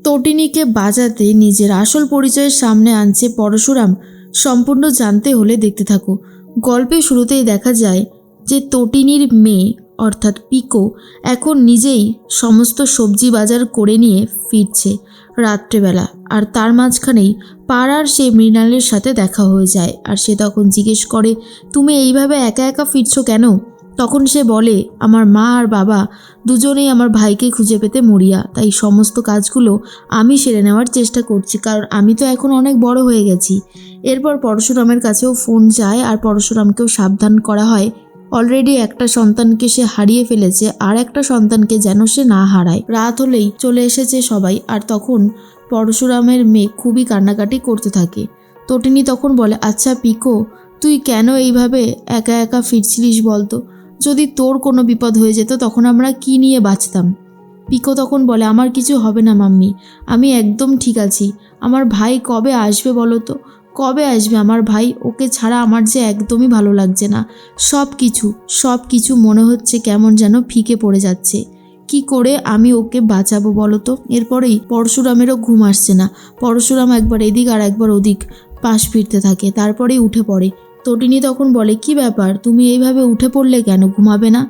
তটিনীকে বাজাতে নিজের আসল পরিচয়ের সামনে আনছে পরশুরাম। সম্পূর্ণ জানতে হলে দেখতে থাকো। গল্পের শুরুতেই দেখা যায় যে তটিনীর মেয়ে অর্থাৎ পিকো এখন নিজেই সমস্ত সবজি বাজার করে নিয়ে ফিরছে রাত্রেবেলা। আর তার মাঝখানেই পাড়ার সে মৃণালের সাথে দেখা হয়ে যায়। আর সে তখন জিজ্ঞেস করে, তুমি এইভাবে একা একা ফিরছো কেন? তখন সে বলে, আমার মা আর বাবা দুজনেই আমার ভাইকে খুঁজে পেতে মরিয়া, তাই সমস্ত কাজগুলো আমি সেরে নেওয়ার চেষ্টা করছি, কারণ আমি তো এখন অনেক বড় হয়ে গেছি। এরপর পরশুরামের কাছেও ফোন যায় আর পরশুরামকেও সাবধান করা হয়, অলরেডি একটা সন্তানকে সে হারিয়ে ফেলেছে, আর একটা সন্তানকে যেন সে না হারায়। রাত হলেই চলে এসেছে সবাই, আর তখন পরশুরামের মেয়ে খুবই কান্নাকাটি করতে থাকে। তটিনী তখন বলে, আচ্ছা পিকো, তুই কেন এইভাবে একা একা ফিরছিলিস বলতো? যদি তোর কোনো বিপদ হয়ে যেত তখন আমরা কি নিয়ে বাঁচতাম? পিকো তখন বলে, আমার কিছু হবে না মাম্মি, আমি একদম ঠিক আছি। আমার ভাই কবে আসবে বলো তো? কবে আসবে আমার ভাই? ওকে ছাড়া আমার যে একদমই ভালো লাগছে না। সব কিছু মনে হচ্ছে কেমন যেন ফিকে পড়ে যাচ্ছে। কি করে আমি ওকে বাঁচাবো বলো তো? এরপরেই পরশুরামেরও ঘুম আসছে না। পরশুরাম একবার এদিক আর একবার ওদিক পাশ ফিরতে থাকে, তারপরেই উঠে পড়ে। তটিনী তখন বলে, কি ব্যাপার, তুমি এইভাবে উঠে পড়লে কেন? ঘুমাবে না?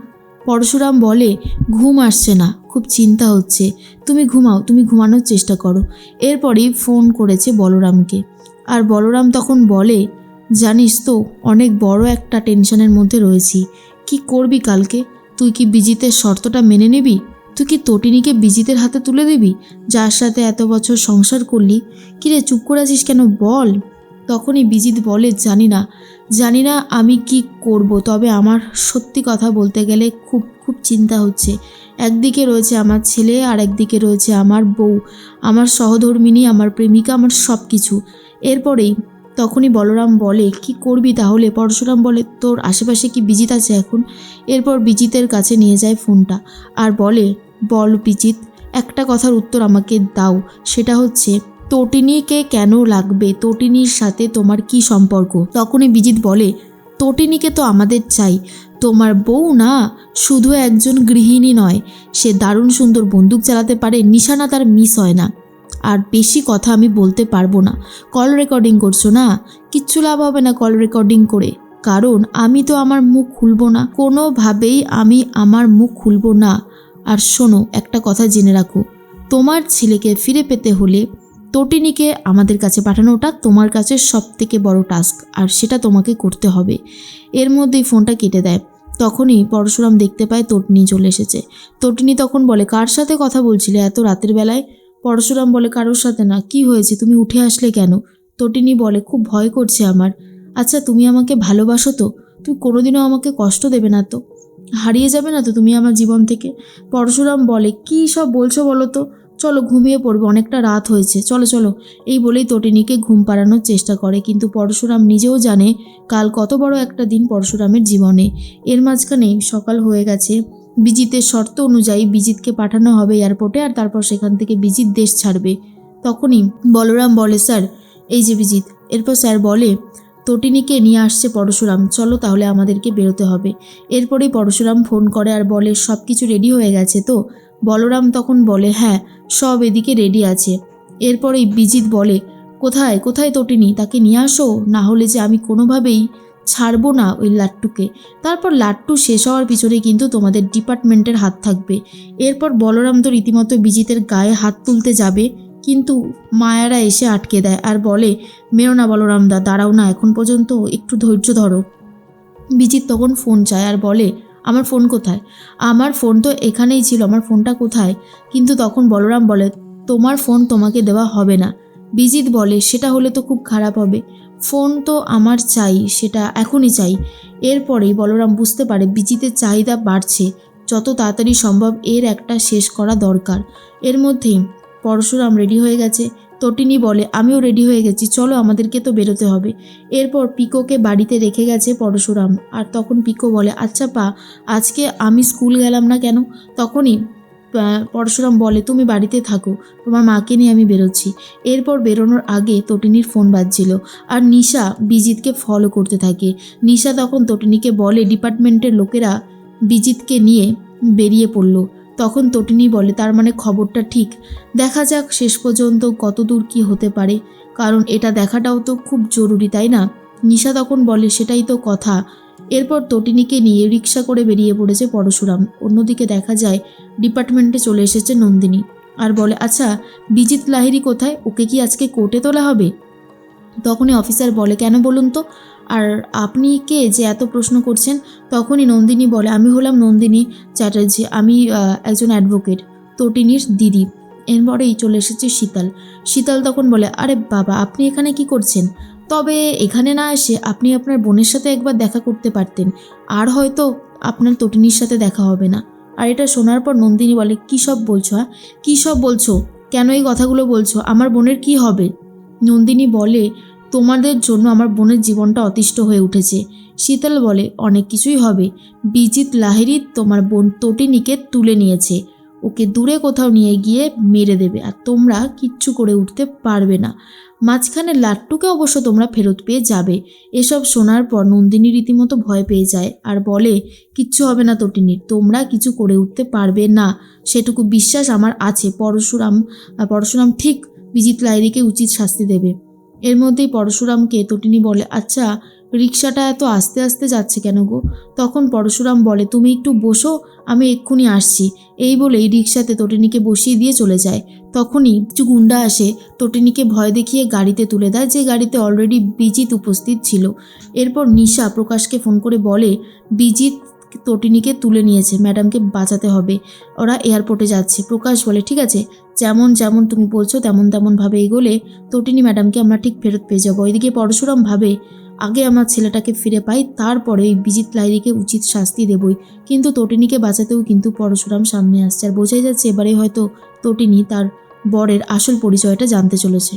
পরশুরাম বলে, ঘুম আসছে না, খুব চিন্তা হচ্ছে। তুমি ঘুমাও, তুমি ঘুমানোর চেষ্টা করো। এরপরই ফোন করেছে বলরামকে। আর বলরাম তখন বলে, জানিস তো, অনেক বড় একটা টেনশনের মধ্যে রয়েছি। কি করবি কালকে? তুই কি বিজিতের শর্তটা মেনে নিবি? তুই কি তটিনীকে বিজিতের হাতে তুলে দিবি, যার সাথে এত বছর সংসার করলি? কিরে চুপ করে আছিস কেন, বল। তখনই বিজিত বলে, জানি না আমি কি করব, তবে আমার সত্যি কথা বলতে গেলে খুব খুব চিন্তা হচ্ছে। একদিকে রয়েছে আমার ছেলে, আর একদিকে রয়েছে আমার বউ, আমার সহধর্মিণী, আমার প্রেমিকা, আমার সব কিছু। এরপরেই তখনই বলরাম বলে, কি করবি তাহলে? পরশুরাম বলে, তোর আশেপাশে কি বিজিত আছে এখন? এরপর বিজিতের কাছে নিয়ে যায় ফোনটা আর বলে, বল বিজিত, একটা কথার উত্তর আমাকে দাও। সেটা হচ্ছে, তটিনীকে কেন লাগবে? তটিনীর সাথে তোমার কি সম্পর্ক? তখনই বিজিত বলে, তটিনীকে তো আমাদের চাই। তোমার বউ না শুধু একজন গৃহিণী নয়, সে দারুণ সুন্দর বন্দুক চালাতে পারে, নিশানা তার মিস হয় না। আর বেশি কথা আমি বলতে পারবো না। কল রেকর্ডিং করছো না? কিচ্ছু লাভ হবে না কল রেকর্ডিং করে, কারণ আমি তো আমার মুখ খুলবো না, কোনোভাবেই আমি আমার মুখ খুলবো না। আর শোনো, একটা কথা জেনে রাখো, তোমার ছেলেকে ফিরে পেতে হলে তটিনীকে আমাদের কাছে পাঠানোটা তোমার কাছে সবথেকে বড় টাস্ক, আর সেটা তোমাকে করতে হবে। এর মধ্যেই ফোনটা কেটে দেয়। তখনই পরশুরাম দেখতে পায় তটিনী চলে এসেছে। তটিনী তখন বলে, কার সাথে কথা বলছিলে এত রাতের বেলায়? পরশুরাম বলে, কারোর সাথে না। কি হয়েছে, তুমি উঠে আসলে কেন? তটিনী বলে, খুব ভয় করছে আমার। আচ্ছা তুমি আমাকে ভালোবাসো তো? তুমি কোনোদিনও আমাকে কষ্ট দেবে না তো? হারিয়ে যাবে না তো তুমি আমার জীবন থেকে? পরশুরাম বলে, কি সব বলছো বলো তো? চলো ঘুমিয়ে পড়বে, অনেকটা রাত হয়েছে, চলো চলো। এই বলেই তটিনীকে ঘুম পাড়ানোর চেষ্টা করে, কিন্তু পরশুরাম নিজেও জানে কাল কত বড় একটা দিন পরশুরামের জীবনে। এর মাঝখানে সকাল হয়ে গেছে। বিজিতের শর্ত অনুযায়ী বিজিতকে পাঠানো হবে এয়ারপোর্টে, আর তারপর সেখান থেকে বিজিত দেশ ছাড়বে। তখনই বলরাম বলে, স্যার এই যে বিজিত। এরপর স্যার বলে, তটিনীকে নিয়ে আসছে পরশুরাম, চলো তাহলে আমাদেরকে বেরোতে হবে। এরপরেই পরশুরাম ফোন করে আর বলে, সব কিছু রেডি হয়ে গেছে তো? বলরাম তখন বলে, হ্যাঁ সব এদিকে রেডি আছে। এরপরেই বিজিত বলে, কোথায় কোথায় তটিনী, তাকে নিয়ে আসো, না হলে যে আমি কোনোভাবেই ছাড়বো না ওই লাট্টুকে। তারপর লাট্টু শেষ হওয়ার পিছনে কিন্তু তোমাদের ডিপার্টমেন্টের হাত থাকবে। এরপর বলরাম তো রীতিমতো বিজিতের গায়ে হাত তুলতে যাবে, কিন্তু মায়ারা এসে আটকে দেয় আর বলে, মেরো না বলরাম দা, দাঁড়াও না, এখন পর্যন্ত একটু ধৈর্য ধরো। বিজিত তখন ফোন চায় আর বলে, আমার ফোন কোথায়? আমার ফোন তো এখানেই ছিল, আমার ফোনটা কোথায়? কিন্তু তখন বলরাম বলে, তোমার ফোন তোমাকে দেওয়া হবে না। বিজিত বলে, সেটা হলে তো খুব খারাপ হবে, ফোন তো আমার চাই, সেটা এখনই চাই। এরপরেই বলরাম বুঝতে পারে বিজিতের চাহিদা বাড়ছে, যত তাড়াতাড়ি সম্ভব এর একটা শেষ করা দরকার। এর মধ্যেই পরশুরাম রেডি হয়ে গেছে। তটিনী বলে, আমিও রেডি হয়ে গেছি, চলো আমাদেরকে তো বেরোতে হবে। এরপর পিকোকে বাড়িতে রেখে গেছে পরশুরাম। আর তখন পিকো বলে, আচ্ছা পা, আজকে আমি স্কুল গেলাম না কেন? তখনই পরশুরাম বলে, তুমি বাড়িতে থাকো, তোমার মাকে নিয়ে আমি বেরোচ্ছি। এরপর বেরোনোর আগে তটিনীর ফোন বাজছিল, আর নিশা বিজিতকে ফলো করতে থাকে। নিশা তখন তটিনীকে বলে, ডিপার্টমেন্টের লোকেরা বিজিতকে নিয়ে বেরিয়ে পড়লো। তখন তটিনী বলে, তার মানে খবরটা ঠিক, দেখা যাক শেষ পর্যন্ত কতদূর কি হতে পারে, কারণ এটা দেখাটাও তো খুব জরুরি, তাই না? নিশা তখন বলে, সেটাই তো কথা। এরপর তটিনীকে নিয়ে রিক্সা করে বেরিয়ে পড়েছে পরশুরাম। অন্যদিকে দেখা যায় ডিপার্টমেন্টে চলে এসেছে নন্দিনী আর বলে, আচ্ছা বিজিত লাহিড়ী কোথায়, ওকে কি আজকে কোর্টে তোলা হবে? তখনই অফিসার বলে, কেন বলুন তো, আর আপনি কে যে এত প্রশ্ন করছেন? তখনই নন্দিনী বলে, আমি হলাম নন্দিনী চ্যাটার্জি, আমি একজন অ্যাডভোকেট, তটিনীর দিদি। এরপরেই চলে এসেছে শীতল। শীতল তখন বলে, আরে বাবা, আপনি এখানে কি করছেন? তবে এখানে না এসে আপনি আপনার বোনের সাথে একবার দেখা করতে পারতেন, আর হয়তো আপনার তটিনীর সাথে দেখা হবে না। আর এটা শোনার পর নন্দিনী বলে, কী সব বলছো? হ্যাঁ, কী সব বলছো? কেন এই কথাগুলো বলছো? আমার বোনের কি হবে? নন্দিনী বলে, তোমাদের জন্য আমার বোনের জীবনটা অতিষ্ঠ হয়ে উঠেছে। শীতল বলে, অনেক কিছুই হবে। বিজিত লাহিড়ী তোমার বোন তটিনীকে তুলে নিয়েছে, ওকে দূরে কোথাও নিয়ে গিয়ে মেরে দেবে, আর তোমরা কিচ্ছু করে উঠতে পারবে না। মাঝখানে লাট্টুকে অবশ্য তোমরা ফেরত পেয়ে যাবে। এসব শোনার পর নন্দিনী রীতিমতো ভয় পেয়ে যায় আর বলে, কিচ্ছু হবে না তটিনীর, তোমরা কিছু করে উঠতে পারবে না, সেটুকু বিশ্বাস আমার আছে। পরশুরাম ঠিক বিজিত লাহিড়ীকে উচিত শাস্তি দেবে। এর মধ্যেই পরশুরামকে তটিনী বলে, আচ্ছা রিক্সাটা এত আস্তে আস্তে যাচ্ছে কেন গো? তখন পরশুরাম বলে, তুমি একটু বসো, আমি এক্ষুনি আসছি। এই বলেই রিক্সাতে তটিনীকে বসিয়ে দিয়ে চলে যায়। তখনই কিছু গুন্ডা আসে, তটিনীকে ভয় দেখিয়ে গাড়িতে তুলে দেয়, যে গাড়িতে অলরেডি বিজিত উপস্থিত ছিল। এরপর নিশা প্রকাশকে ফোন করে বলে, বিজিত তটিনীকে তুলে নিয়েছে, ম্যাডামকে বাঁচাতে হবে, ওরা এয়ারপোর্টে যাচ্ছে। প্রকাশ বলে, ঠিক আছে, যেমন যেমন তুমি বলছো তেমনভাবে এগোলে তটিনী ম্যাডামকে আমরা ঠিক ফেরত পেয়ে যাবো। ওইদিকে পরশুরাম ভাবে, আগে আমার ছেলেটাকে ফিরে পাই, তারপরে ওই বিজিত লাহিড়ীকে উচিত শাস্তি দেবই। কিন্তু তটিনীকে বাঁচাতেও কিন্তু পরশুরাম সামনে আসছে, আর বোঝাই যাচ্ছে এবারে হয়তো তটিনী তার বরের আসল পরিচয়টা জানতে চলেছে।